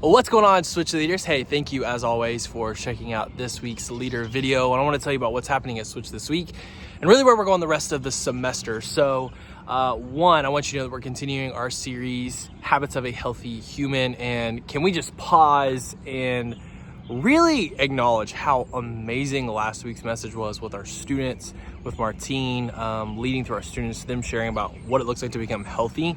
Well, what's going on, Switch Leaders? Hey, thank you as always for checking out this week's leader video. And I want to tell you about what's happening at Switch this week and really where we're going the rest of the semester. So one, I want you to know that we're continuing our series, Habits of a Healthy Human. And can we just pause and really acknowledge how amazing last week's message was with our students, with Martine leading through our students, them sharing about what it looks like to become healthy.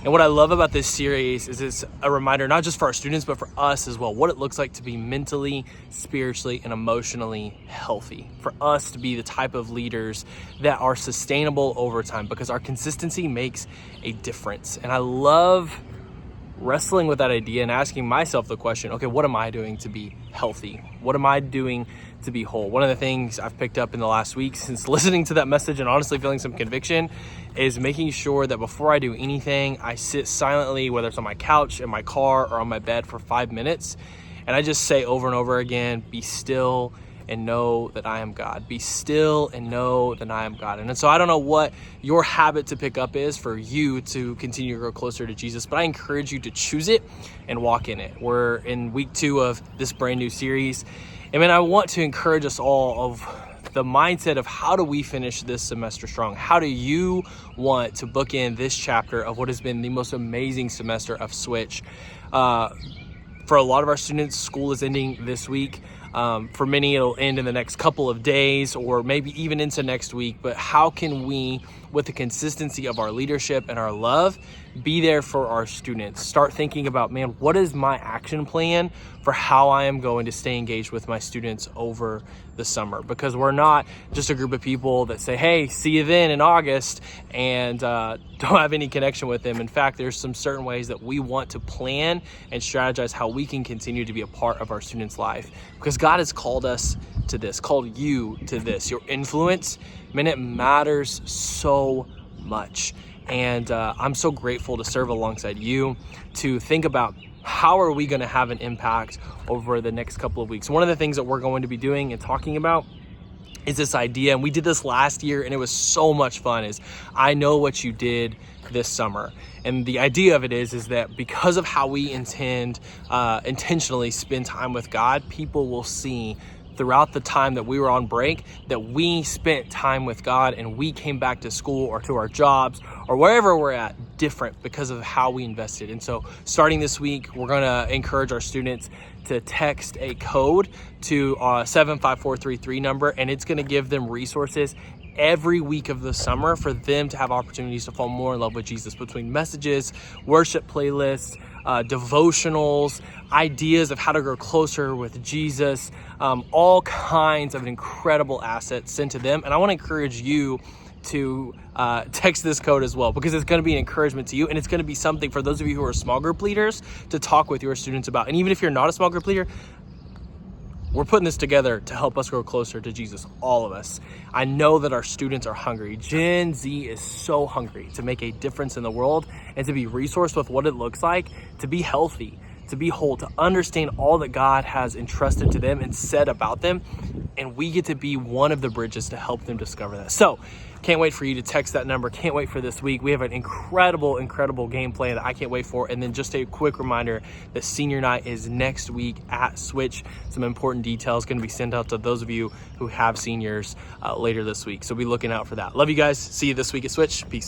And what I love about this series is it's a reminder, not just for our students, but for us as well, what it looks like to be mentally, spiritually, and emotionally healthy. For us to be the type of leaders that are sustainable over time, because our consistency makes a difference. And I love wrestling with that idea and asking myself the question, okay, what am I doing to be healthy? What am I doing to be whole? One of the things I've picked up in the last week since listening to that message and honestly feeling some conviction is making sure that before I do anything, I sit silently, whether it's on my couch, in my car, or on my bed for 5 minutes. And I just say over and over again, be still and know that I am God. Be still and know that I am God. And so I don't know what your habit to pick up is for you to continue to grow closer to Jesus, but I encourage you to choose it and walk in it. We're in week 2 of this brand new series. And man, I want to encourage us all of the mindset of how do we finish this semester strong? How do you want to bookend this chapter of what has been the most amazing semester of Switch? For a lot of our students, school is ending this week. For many, it'll end in the next couple of days or maybe even into next week. But how can we, with the consistency of our leadership and our love, be there for our students? Start thinking about, man, what is my action plan for how I am going to stay engaged with my students over the summer? Because we're not just a group of people that say, hey, see you then in August, and don't have any connection with them. In fact, there's some certain ways that we want to plan and strategize how we can continue to be a part of our students' life. Because God has called us to this, called you to this. Your influence, man, it matters so much. And I'm so grateful to serve alongside you, to think about how are we going to have an impact over the next couple of weeks. One of the things that we're going to be doing and talking about is this idea, and we did this last year and it was so much fun, is I know what you did this summer. And the idea of it is that because of how we intentionally spend time with God, people will see throughout the time that we were on break that we spent time with God and we came back to school or to our jobs or wherever we're at different because of how we invested. And so starting this week, we're going to encourage our students to text a code to 75433 number, and it's going to give them resources every week of the summer for them to have opportunities to fall more in love with Jesus, between messages, worship playlists, devotionals, ideas of how to grow closer with Jesus, all kinds of incredible assets sent to them. And I want to encourage you to text this code as well, because it's going to be an encouragement to you, and it's going to be something for those of you who are small group leaders to talk with your students about. And even if you're not a small group leader, we're putting this together to help us grow closer to Jesus, all of us. I know that our students are hungry. Gen Z is so hungry to make a difference in the world and to be resourced with what it looks like to be healthy, to be whole, to understand all that God has entrusted to them and said about them. And we get to be one of the bridges to help them discover that. So can't wait for you to text that number. Can't wait for this week. We have an incredible game plan that I can't wait for. And then just a quick reminder that senior night is next week at Switch. Some important details going to be sent out to those of you who have seniors later this week. So be looking out for that. Love you guys. See you this week at Switch. Peace.